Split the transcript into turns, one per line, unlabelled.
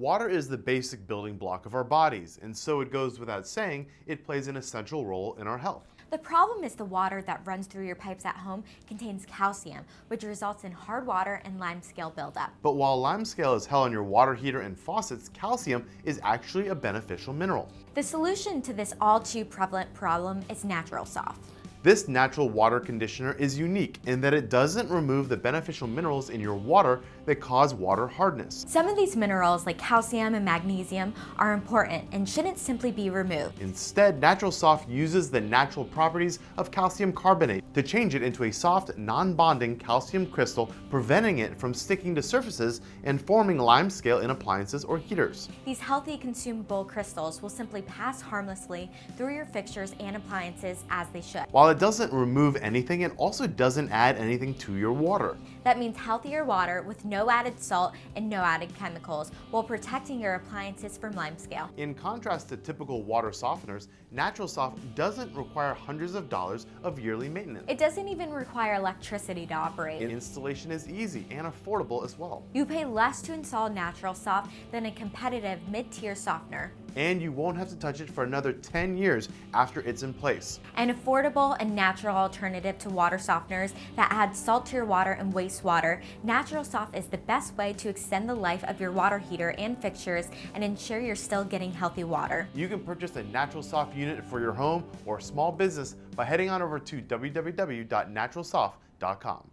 Water is the basic building block of our bodies, and so it goes without saying it plays an essential role in our health.
The problem is the water that runs through your pipes at home contains calcium, which results in hard water and limescale buildup.
But while limescale is held on your water heater and faucets, calcium is actually a beneficial mineral.
The solution to this all too prevalent problem is NaturalSof.
This natural water conditioner is unique in that it doesn't remove the beneficial minerals in your water that cause water hardness.
Some of these minerals, like calcium and magnesium, are important and shouldn't simply be removed.
Instead, NaturalSof uses the natural properties of calcium carbonate to change it into a soft, non-bonding calcium crystal, preventing it from sticking to surfaces and forming limescale in appliances or heaters.
These healthy consumable crystals will simply pass harmlessly through your fixtures and appliances as they should.
While it doesn't remove anything, it also doesn't add anything to your water.
That means healthier water with no added salt and no added chemicals, while protecting your appliances from limescale.
In contrast to typical water softeners, NaturalSof doesn't require hundreds of dollars of yearly maintenance.
It doesn't even require electricity to operate.
Installation is easy and affordable as well.
You pay less to install NaturalSof than a competitive mid-tier softener.
And you won't have to touch it for another 10 years after it's in place.
An affordable and natural alternative to water softeners that add salt to your water and wastewater, NaturalSof is the best way to extend the life of your water heater and fixtures and ensure you're still getting healthy water.
You can purchase a NaturalSof unit for your home or small business by heading on over to www.naturalsof.com.